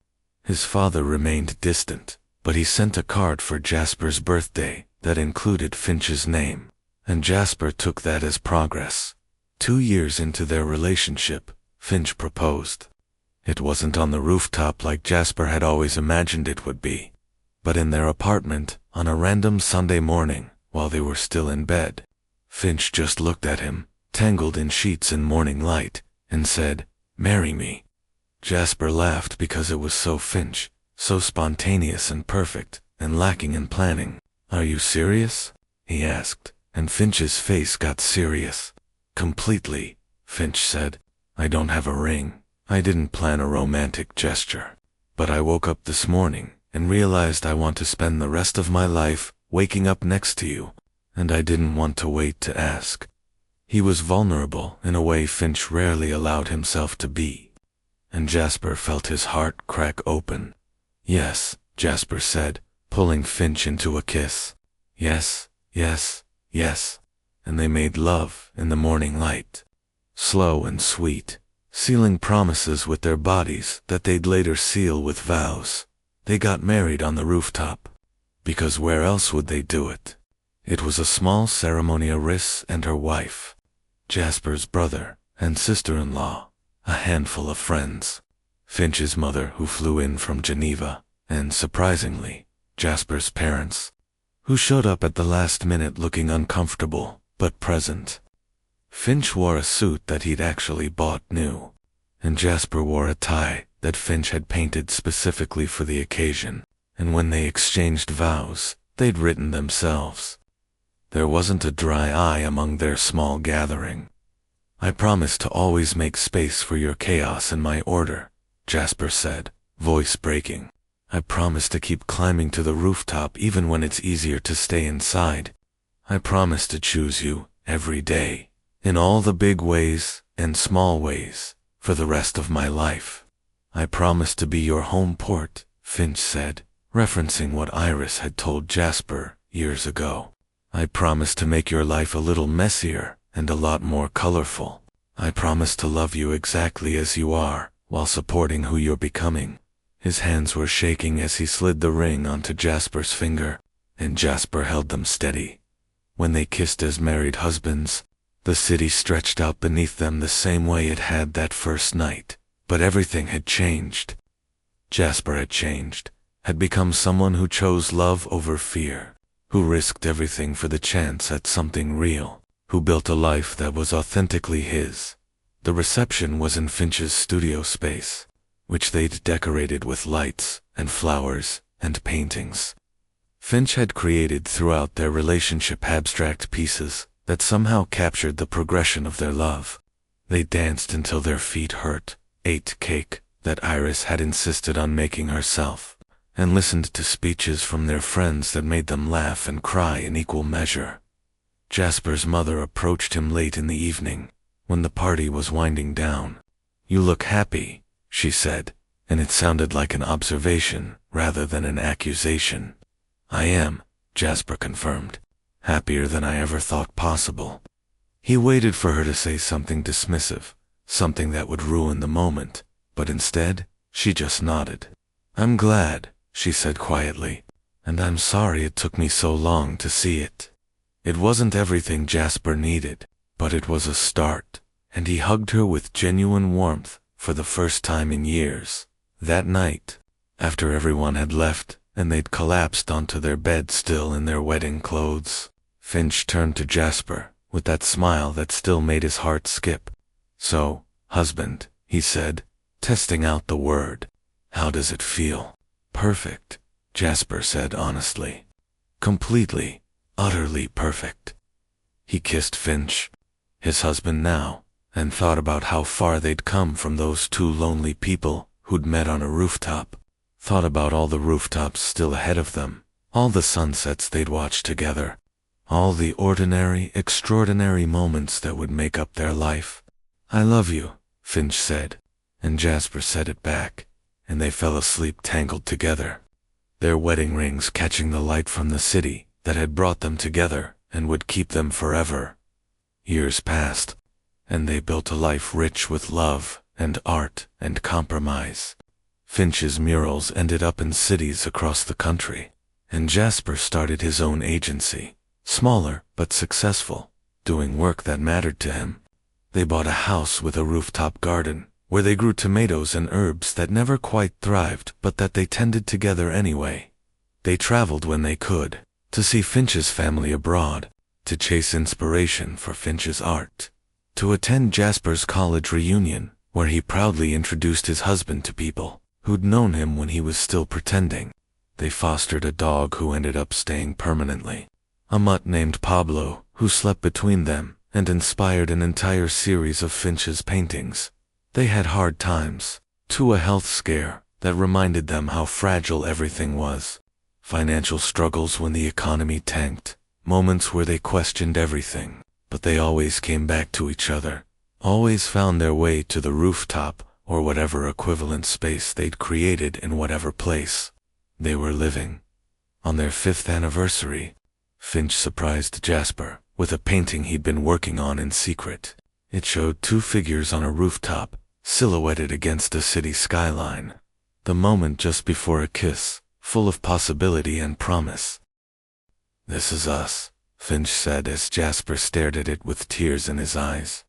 His father remained distant, but he sent a card for Jasper's birthday that included Finch's name, and Jasper took that as progress. 2 years into their relationship, Finch proposed. It wasn't on the rooftop like Jasper had always imagined it would be, but in their apartment on a random Sunday morning while they were still in bed. Finch just looked at him, tangled in sheets and morning light, and said, "Marry me." Jasper laughed because it was so Finch, so spontaneous and perfect, and lacking in planning. "Are you serious?" he asked, and Finch's face got serious. "Completely," Finch said. "I don't have a ring. I didn't plan a romantic gesture. But I woke up this morning and realized I want to spend the rest of my life waking up next to you, and I didn't want to wait to ask." He was vulnerable in a way Finch rarely allowed himself to be, and Jasper felt his heart crack open. "Yes," Jasper said, pulling Finch into a kiss. "Yes, yes, Yes, and they made love in the morning light. Slow and sweet, sealing promises with their bodies that they'd later seal with vows. They got married on the rooftop. Because where else would they do it? It was a small ceremony. Iris and her wife, Jasper's brother and sister-in-law, a handful of friends, Finch's mother who flew in from Geneva, and surprisingly, Jasper's parents, who showed up at the last minute looking uncomfortable but present. Finch wore a suit that he'd actually bought new, and Jasper wore a tie that Finch had painted specifically for the occasion, and when they exchanged vows, they'd written themselves. There wasn't a dry eye among their small gathering. "I promise to always make space for your chaos and my order," Jasper said, voice breaking. "I promise to keep climbing to the rooftop even when it's easier to stay inside. I promise to choose you every day, in all the big ways and small ways, for the rest of my life. I promise to be your home port," Finch said, referencing what Iris had told Jasper years ago. "I promise to make your life a little messier and a lot more colorful. I promise to love you exactly as you are, while supporting who you're becoming." His hands were shaking as he slid the ring onto Jasper's finger, and Jasper held them steady. When they kissed as married husbands, the city stretched out beneath them the same way it had that first night, but everything had changed. Jasper had changed, had become someone who chose love over fear, who risked everything for the chance at something real, who built a life that was authentically his. The reception was in Finch's studio space, which they'd decorated with lights and flowers and paintings. Finch had created throughout their relationship abstract pieces that somehow captured the progression of their love. They danced until their feet hurt, ate cake that Iris had insisted on making herself, and listened to speeches from their friends that made them laugh and cry in equal measure. Jasper's mother approached him late in the evening, when the party was winding down. "You look happy," she said, and it sounded like an observation rather than an accusation. "I am," Jasper confirmed, "happier than I ever thought possible." He waited for her to say something dismissive, something that would ruin the moment, but instead, she just nodded. "I'm glad," she said quietly, "and I'm sorry it took me so long to see it." It wasn't everything Jasper needed, but it was a start, and he hugged her with genuine warmth for the first time in years. That night, after everyone had left and they'd collapsed onto their bed still in their wedding clothes, Finch turned to Jasper with that smile that still made his heart skip. "So, husband," he said, testing out the word, "how does it feel?" "Perfect," Jasper said honestly. "Completely, utterly perfect." He kissed Finch, his husband now, and thought about how far they'd come from those two lonely people who'd met on a rooftop. Thought about all the rooftops still ahead of them, all the sunsets they'd watched together, all the ordinary, extraordinary moments that would make up their life. "I love you," Finch said, and Jasper said it back, and they fell asleep tangled together, their wedding rings catching the light from the city that had brought them together and would keep them forever. Years passed, and they built a life rich with love and art and compromise. Finch's murals ended up in cities across the country, and Jasper started his own agency, smaller but successful, doing work that mattered to him. They bought a house with a rooftop garden, where they grew tomatoes and herbs that never quite thrived but that they tended together anyway. They traveled when they could, to see Finch's family abroad, to chase inspiration for Finch's art, to attend Jasper's college reunion, where he proudly introduced his husband to people who'd known him when he was still pretending. They fostered a dog who ended up staying permanently, a mutt named Pablo who slept between them and inspired an entire series of Finch's paintings. They had hard times, too, a health scare that reminded them how fragile everything was, financial struggles when the economy tanked, moments where they questioned everything, but they always came back to each other, always found their way to the rooftop or whatever equivalent space they'd created in whatever place they were living. On their 5th anniversary, Finch surprised Jasper with a painting he'd been working on in secret. It showed two figures on a rooftop, silhouetted against a city skyline. The moment just before a kiss, full of possibility and promise. "This is us," Finch said as Jasper stared at it with tears in his eyes.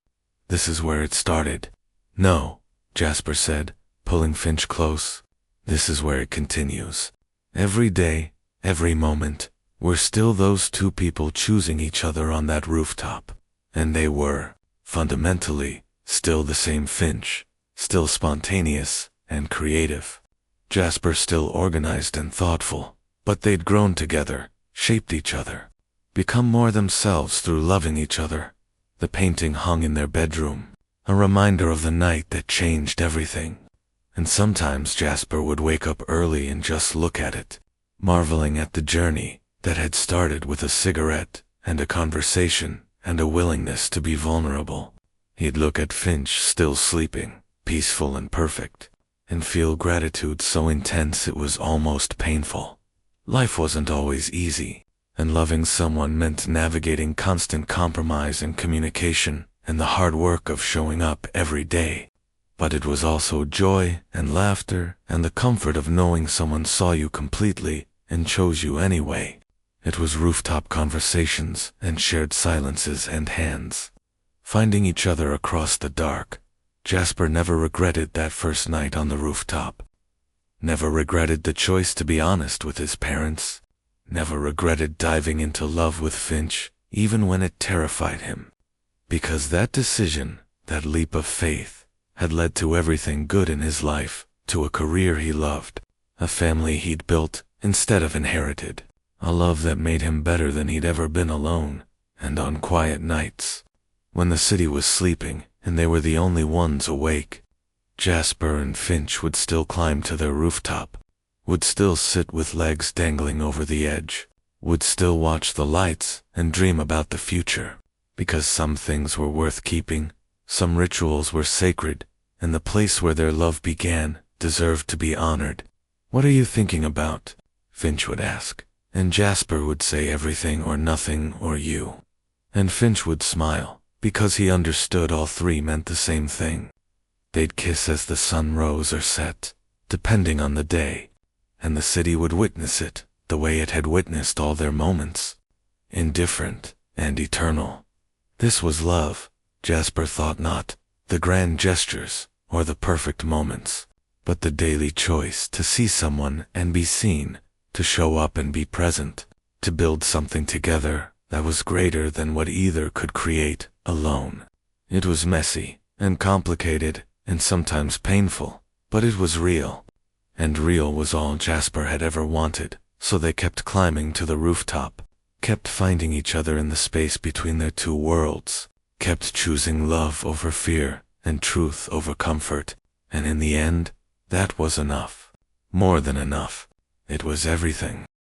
"This is where it started." "No," Jasper said, pulling Finch close. "This is where it continues. Every day, every moment, we're still those two people choosing each other on that rooftop." And they were, fundamentally, still the same Finch, still spontaneous and creative. Jasper still organized and thoughtful, but they'd grown together, shaped each other, become more themselves through loving each other. The painting hung in their bedroom, a reminder of the night that changed everything. And sometimes Jasper would wake up early and just look at it, marveling at the journey that had started with a cigarette and a conversation and a willingness to be vulnerable. He'd look at Finch still sleeping, peaceful and perfect, and feel gratitude so intense it was almost painful. Life wasn't always easy, and loving someone meant navigating constant compromise and communication and the hard work of showing up every day. But it was also joy and laughter and the comfort of knowing someone saw you completely and chose you anyway. It was rooftop conversations and shared silences and hands. Finding each other across the dark, Jasper never regretted that first night on the rooftop. Never regretted the choice to be honest with his parents. Never regretted diving into love with Finch, even when it terrified him. Because that decision, that leap of faith, had led to everything good in his life, to a career he loved, a family he'd built instead of inherited, a love that made him better than he'd ever been alone, and on quiet nights, when the city was sleeping and they were the only ones awake, Jasper and Finch would still climb to their rooftop, would still sit with legs dangling over the edge, would still watch the lights and dream about the future, because some things were worth keeping, some rituals were sacred, and the place where their love began deserved to be honored. "What are you thinking about?" Finch would ask, and Jasper would say everything or nothing or you. And Finch would smile, because he understood all three meant the same thing. They'd kiss as the sun rose or set, depending on the day, and the city would witness it the way it had witnessed all their moments, indifferent and eternal. This was love, Jasper thought, not the grand gestures or the perfect moments, but the daily choice to see someone and be seen, to show up and be present, to build something together that was greater than what either could create alone. It was messy and complicated and sometimes painful, but it was real. And real was all Jasper had ever wanted, so they kept climbing to the rooftop, kept finding each other in the space between their two worlds, kept choosing love over fear and truth over comfort, and in the end, that was enough. More than enough. It was everything.